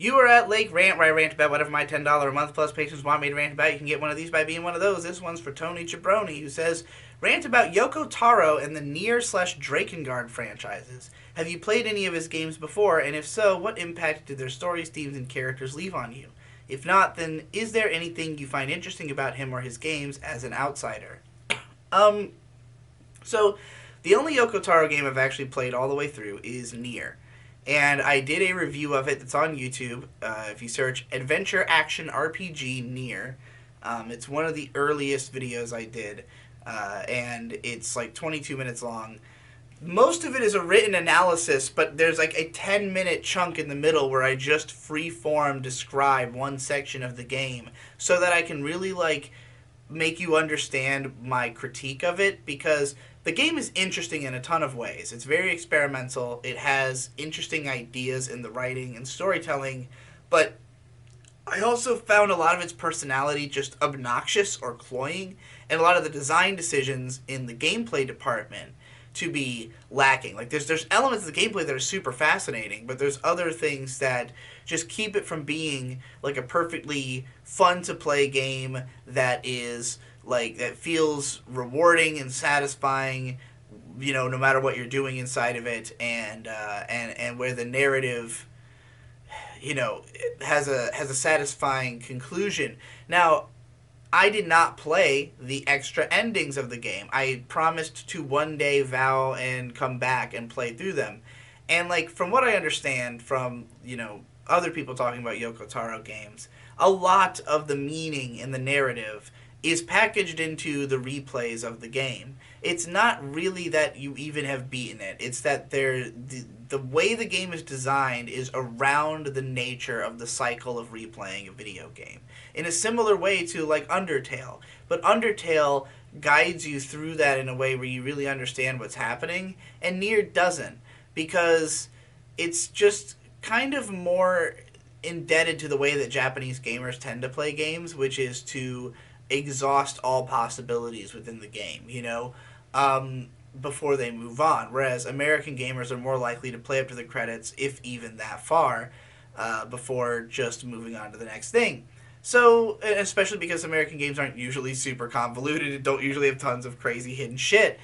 You are at Lake Rant, where I rant about whatever my $10 a month plus patrons want me to rant about. You can get one of these by being one of those. This one's for Tony Jabroni, who says, rant about Yoko Taro and the Nier slash Drakengard franchises. Have you played any of his games before, and if so, what impact did their stories, themes, and characters leave on you? If not, then is there anything you find interesting about him or his games as an outsider? Um, so, the only Yoko Taro game I've actually played all the way through is Nier. And I did a review of it that's on YouTube. If you search Adventure Action RPG Nier, it's one of the earliest videos I did. And it's like 22 minutes long. Most of it is a written analysis, but there's like a 10-minute chunk in the middle where I just free-form describe one section of the game so that I can really like make you understand my critique of it, because the game is interesting in a ton of ways. It's very experimental. It has interesting ideas in the writing and storytelling, but I also found a lot of its personality just obnoxious or cloying, and a lot of the design decisions in the gameplay department to be lacking. Like there's elements of the gameplay that are super fascinating, but there's other things that just keep it from being like a perfectly fun to play game that is like that feels rewarding and satisfying, you know, no matter what you're doing inside of it, and where the narrative, you know, has a satisfying conclusion. Now, I did not play the extra endings of the game. I promised to one day vow and come back and play through them. And like from what I understand from, you know, other people talking about Yoko Taro games, a lot of the meaning in the narrative is packaged into the replays of the game. It's not really that you even have beaten it. It's that the way the game is designed is around the nature of the cycle of replaying a video game. In a similar way to like Undertale. But Undertale guides you through that in a way where you really understand what's happening, and Nier doesn't, because it's just kind of more indebted to the way that Japanese gamers tend to play games, which is to exhaust all possibilities within the game, you know, before they move on. Whereas American gamers are more likely to play up to the credits, if even that far, before just moving on to the next thing. So, especially because American games aren't usually super convoluted and don't usually have tons of crazy hidden shit.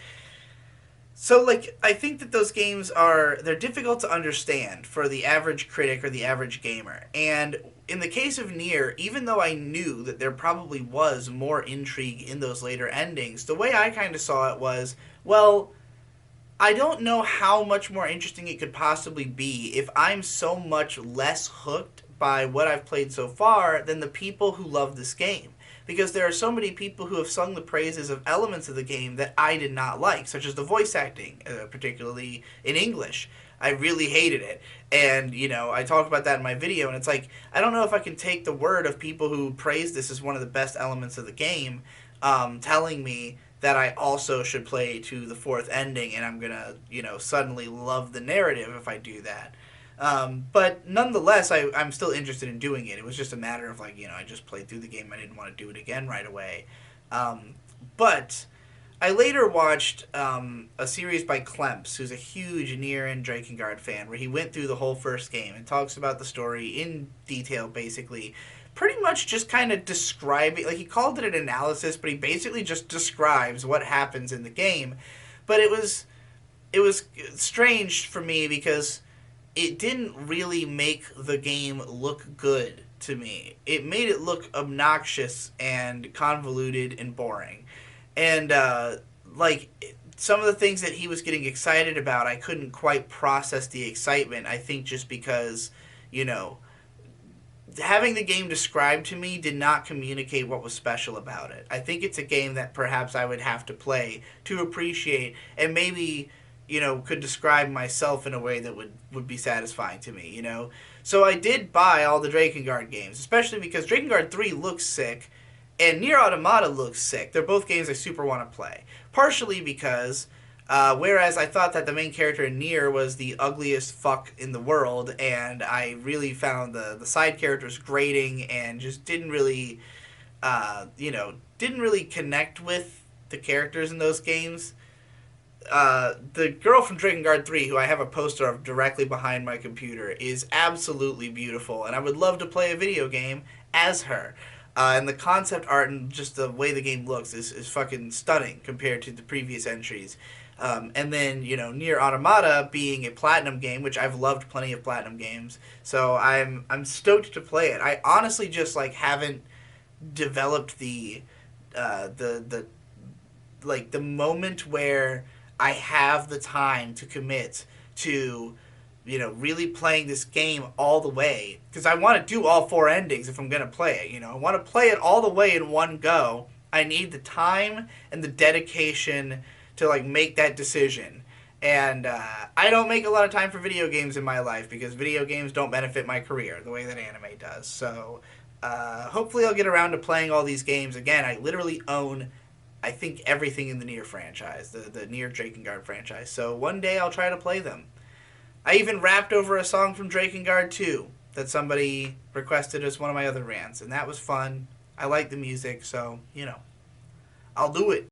So, like, I think that those games they're difficult to understand for the average critic or the average gamer. And in the case of Nier, even though I knew that there probably was more intrigue in those later endings, the way I kind of saw it was, well, I don't know how much more interesting it could possibly be if I'm so much less hooked by what I've played so far than the people who love this game. Because there are so many people who have sung the praises of elements of the game that I did not like, such as the voice acting, particularly in English. I really hated it. And, you know, I talk about that in my video, and it's like, I don't know if I can take the word of people who praise this as one of the best elements of the game, telling me that I also should play to the fourth ending, and I'm gonna, you know, suddenly love the narrative if I do that. But nonetheless, I'm still interested in doing it. It was just a matter of like, you know, I just played through the game. I didn't want to do it again right away. But I later watched a series by Klemps, who's a huge Nier and Drakengard fan, where he went through the whole first game and talks about the story in detail, basically. Pretty much just kind of describing, like he called it an analysis, but he basically just describes what happens in the game. But it was strange for me because it didn't really make the game look good to me. It made it look obnoxious and convoluted and boring. And like some of the things that he was getting excited about, I couldn't quite process the excitement. I think just because, you know, having the game described to me did not communicate what was special about it. I think it's a game that perhaps I would have to play to appreciate, and maybe, you know, could describe myself in a way that would be satisfying to me, you know? So I did buy all the Drakengard games, especially because Drakengard 3 looks sick, and Nier Automata looks sick. They're both games I super want to play. Partially because, whereas I thought that the main character in Nier was the ugliest fuck in the world, and I really found the side characters grating and just didn't really, didn't really connect with the characters in those games. the girl from Drakengard 3, who I have a poster of directly behind my computer, is absolutely beautiful, and I would love to play a video game as her. And the concept art and just the way the game looks is fucking stunning compared to the previous entries. And then, Nier Automata being a Platinum game, which I've loved plenty of Platinum games, so I'm stoked to play it. I honestly just like haven't developed the like the moment where I have the time to commit to, really playing this game all the way. Because I want to do all four endings if I'm going to play it. I want to play it all the way in one go. I need the time and the dedication to, like, make that decision. And I don't make a lot of time for video games in my life because video games don't benefit my career the way that anime does. So hopefully I'll get around to playing all these games. Again, I literally own, I think, everything in the Nier franchise, the Nier Drakengard franchise. So one day I'll try to play them. I even rapped over a song from Drakengard 2 that somebody requested as one of my other rants, and that was fun. I like the music, so, I'll do it.